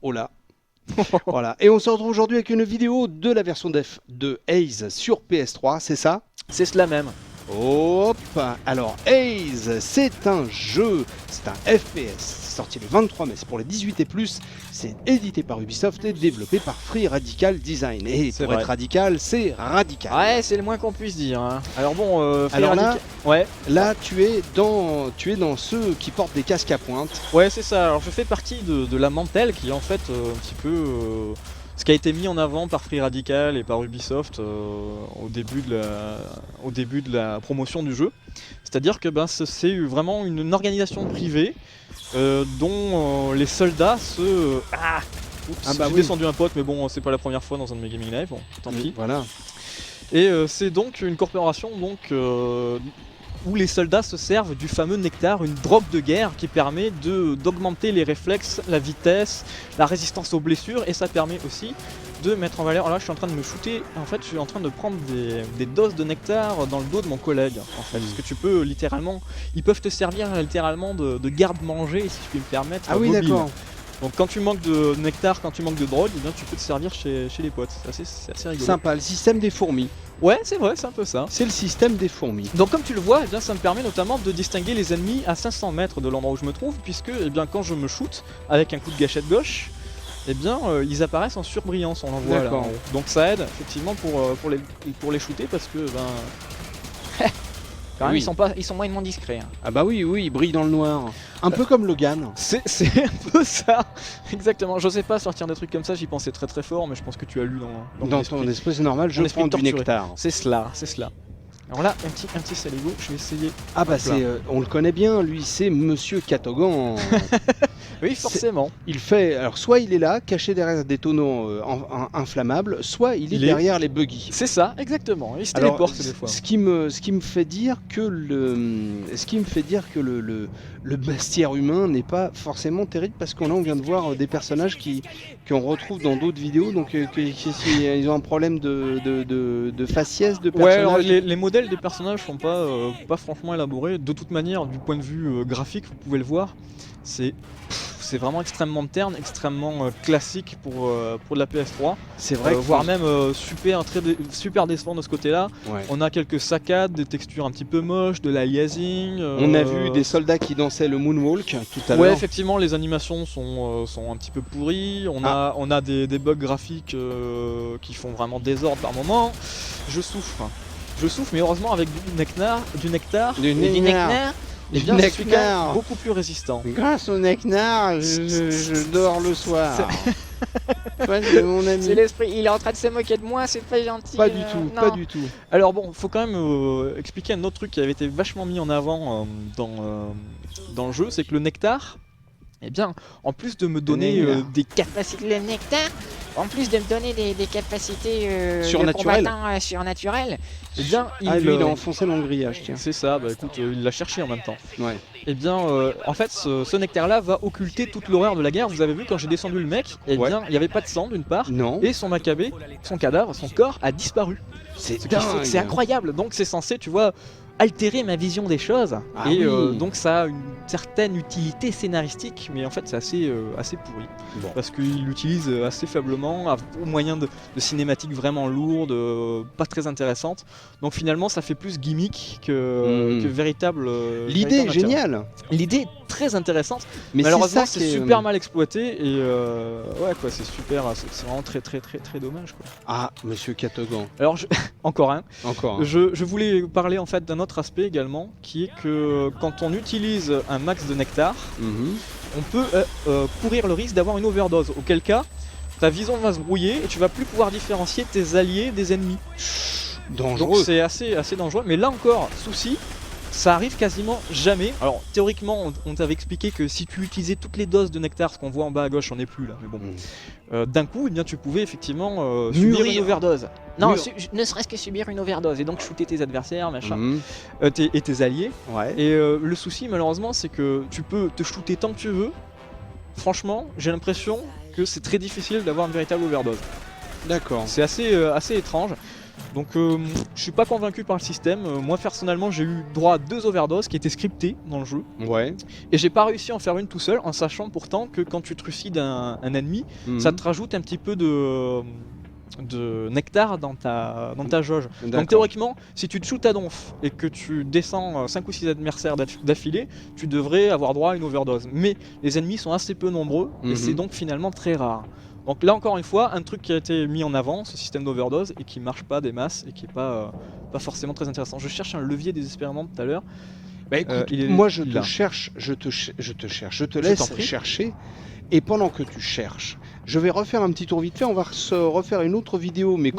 Oh là. Voilà. Et on se retrouve aujourd'hui avec une vidéo de la version def de Haze sur PS3, c'est ça? C'est cela même. Hop. Alors Haze, c'est un jeu, c'est un FPS, c'est sorti le 23 mai, c'est pour les 18 et plus, c'est édité par Ubisoft et développé par Free Radical Design. Et C'est pour vrai. être radical, c'est radical. Ouais, c'est le moins qu'on puisse dire. Hein. Alors bon, Alors là, ouais, Là, tu es dans ceux qui portent des casques à pointe. ouais, c'est ça. Alors je fais partie de la mantelle qui est en fait un petit peu ce qui a été mis en avant par Free Radical et par Ubisoft au début de la promotion du jeu. C'est-à-dire que c'est vraiment une organisation privée dont les soldats se... Oups, j'ai oui. descendu un pote, mais bon, c'est pas la première fois dans un de mes gaming live, bon, tant pis. Voilà. Et c'est donc une corporation où les soldats se servent du fameux nectar, une drogue de guerre qui permet d'augmenter les réflexes, la vitesse, la résistance aux blessures, et ça permet aussi de mettre en valeur. Alors là, je suis en train de me shooter, en fait, je suis en train de prendre des doses de nectar dans le dos de mon collègue, en fait, parce que tu peux littéralement, ils peuvent te servir littéralement de garde-manger, si je puis me permettre. Ah oui, mobile. d'accord. Donc quand tu manques de nectar, quand tu manques de drogue, eh bien, tu peux te servir chez les potes. C'est assez rigolo. Sympa, le système des fourmis. Ouais, c'est vrai, c'est un peu ça. C'est le système des fourmis. Donc comme tu le vois, eh bien, ça me permet notamment de distinguer les ennemis à 500 mètres de l'endroit où je me trouve, puisque eh bien, quand je me shoot avec un coup de gâchette gauche, eh bien, ils apparaissent en surbrillance, on en voit là. D'accord. En haut. Donc ça aide effectivement pour les shooter, parce que quand même, Oui. ils sont moyennement discrets. Hein. Ah bah oui, il brille dans le noir. Un peu comme Logan. C'est un peu ça, exactement. Je sais pas sortir des trucs comme ça, j'y pensais très très fort, mais je pense que tu as lu dans Dans mon ton esprit. esprit, c'est normal, je Mon esprit prends du torturé. nectar. C'est cela, c'est cela. Alors là, un petit saligo, je vais essayer. Ah bah Hop là. c'est, on le connaît bien, lui, c'est Monsieur Catogan. Oui, forcément. Il fait, alors soit il est là, caché derrière des tonneaux inflammables, soit il est Il est- derrière les buggy. C'est ça, exactement. Il se Alors, téléporte des fois. ce qui me fait dire que le bestiaire humain n'est pas forcément terrible, parce qu'on vient de voir des personnages qu'on retrouve dans d'autres vidéos, donc ils ont un problème de faciès de Ouais, alors personnages. les modèles des personnages sont pas franchement élaborés. De toute manière, du point de vue graphique, vous pouvez le voir, c'est vraiment extrêmement terne, extrêmement classique pour de la PS3. C'est vrai, Voire même super décevant de ce côté-là. Ouais. On a quelques saccades, des textures un petit peu moches, de l'aliasing. On a vu des soldats qui dansaient le moonwalk tout à Ouais, l'heure. effectivement, les animations sont un petit peu pourries. On a des bugs graphiques qui font vraiment désordre par moment. Je souffre, mais heureusement avec du nectar, eh bien, je suis quand même beaucoup plus résistant. Grâce au nectar, je dors le soir. Toi, c'est mon ami. C'est l'esprit, il est en train de se moquer de moi, c'est pas gentil. Pas du tout, non. pas du tout. Alors bon, faut quand même expliquer un autre truc qui avait été vachement mis en avant dans le jeu, c'est que le nectar, eh bien, en plus de me donner des Capacité, le nectar, en plus de me donner des capacités Surnaturelles. de combattant surnaturelles, eh bien, Lui, il a enfoncé dans le grillage, tiens. c'est ça, bah écoute, il l'a cherché en même temps. Ouais. Eh bien, en fait, ce nectar-là va occulter toute l'horreur de la guerre. Vous avez vu quand j'ai descendu le mec, eh Ouais. bien, il n'y avait pas de sang d'une part, Non, et son macabé, son cadavre, son corps a disparu. c'est Ce qui fait que c'est incroyable. Donc c'est censé, tu vois, altérer ma vision des choses. Ah et oui. donc ça a une certaine utilité scénaristique, mais en fait c'est assez pourri. Bon. Parce qu'il l'utilise assez faiblement, au moyen de cinématiques vraiment lourdes, pas très intéressantes. Donc finalement ça fait plus gimmick que véritable. L'idée est véritable intérêt. géniale. L'idée est très intéressante. Mais Malheureusement c'est c'est ça qui est- super mal exploité et ouais quoi, c'est super, c'est vraiment très très très très dommage quoi. Ah, Monsieur Catogan, Alors encore un. encore. Hein. Je voulais parler en fait d'un autre aspect également, qui est que quand on utilise un max de nectar, Mhm. on peut courir le risque d'avoir une overdose, auquel cas ta vision va se brouiller et tu vas plus pouvoir différencier tes alliés des ennemis. Donc Dangereux. c'est assez dangereux, mais là encore, souci, ça arrive quasiment jamais. Alors théoriquement on t'avait expliqué que si tu utilisais toutes les doses de nectar, ce qu'on voit en bas à gauche, on est plus là, mais bon, d'un coup, eh bien, tu pouvais effectivement subir Mûrir. une overdose. Non, Mûr. ne serait-ce que subir une overdose. et donc shooter tes adversaires, machin, Mhm. tes alliés. Ouais. Et le souci malheureusement c'est que tu peux te shooter tant que tu veux. Franchement, j'ai l'impression que c'est très difficile d'avoir une véritable overdose. D'accord. C'est assez étrange. Donc je suis pas convaincu par le système. Moi personnellement j'ai eu droit à 2 overdoses qui étaient scriptées dans le jeu. Ouais. Et j'ai pas réussi à en faire une tout seul en sachant pourtant que quand tu trucides un ennemi, Mhm. ça te rajoute un petit peu de nectar dans ta jauge. Donc D'accord. théoriquement, si tu te shootes à donf et que tu descends 5 ou 6 adversaires d'affilée, tu devrais avoir droit à une overdose. Mais les ennemis sont assez peu nombreux et c'est donc finalement très rare. Donc là encore une fois, un truc qui a été mis en avant, ce système d'overdose, et qui marche pas des masses et qui est pas forcément très intéressant. Je cherche un levier désespérément tout à l'heure. Bah écoute, il est moi je là. te cherche, je te cherche, je te Je laisse t'en prie. chercher. Et pendant que tu cherches, je vais refaire un petit tour vite fait. On va se refaire une autre vidéo, mais Oui.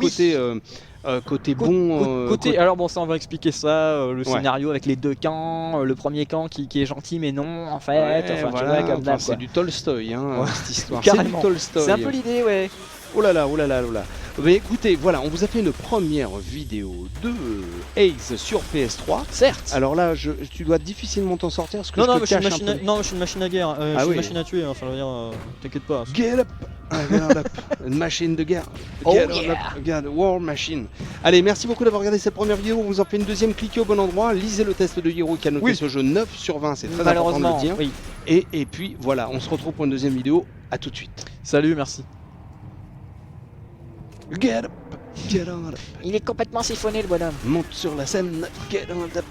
côté bon. Côté, alors bon, ça on va expliquer ça, le Ouais. scénario avec les 2 camps, le premier camp qui est gentil mais non en fait, Ouais, enfin voilà, tu vois comme d'hab, c'est quoi. du Tolstoï, hein, Ouais. cette histoire. C'est du Carrément. Tolstoï. C'est un peu l'idée, ouais. Oh là là, oh là là, oh là. Mais écoutez, voilà, on vous a fait une première vidéo de Ace sur PS3. Certes. Alors là, tu dois difficilement t'en sortir parce que Non, je non, te mais je suis, cache un peu. non, je suis une machine à guerre, je suis oui. une machine à tuer, enfin je veux dire, t'inquiète pas. Get up, get up, une machine de guerre. Oh Get yeah. up, get war machine. Allez, merci beaucoup d'avoir regardé cette première vidéo. On vous en fait une deuxième. Cliquez au bon endroit, lisez le test de Hiro qui a noté Oui. ce jeu 9 sur 20. C'est très important de Malheureusement, le dire. oui. Et puis voilà, on se retrouve pour une deuxième vidéo. À tout de suite. Salut, merci. Get up, get on up. Il est complètement siphonné le bonhomme. Monte sur la scène, get on up.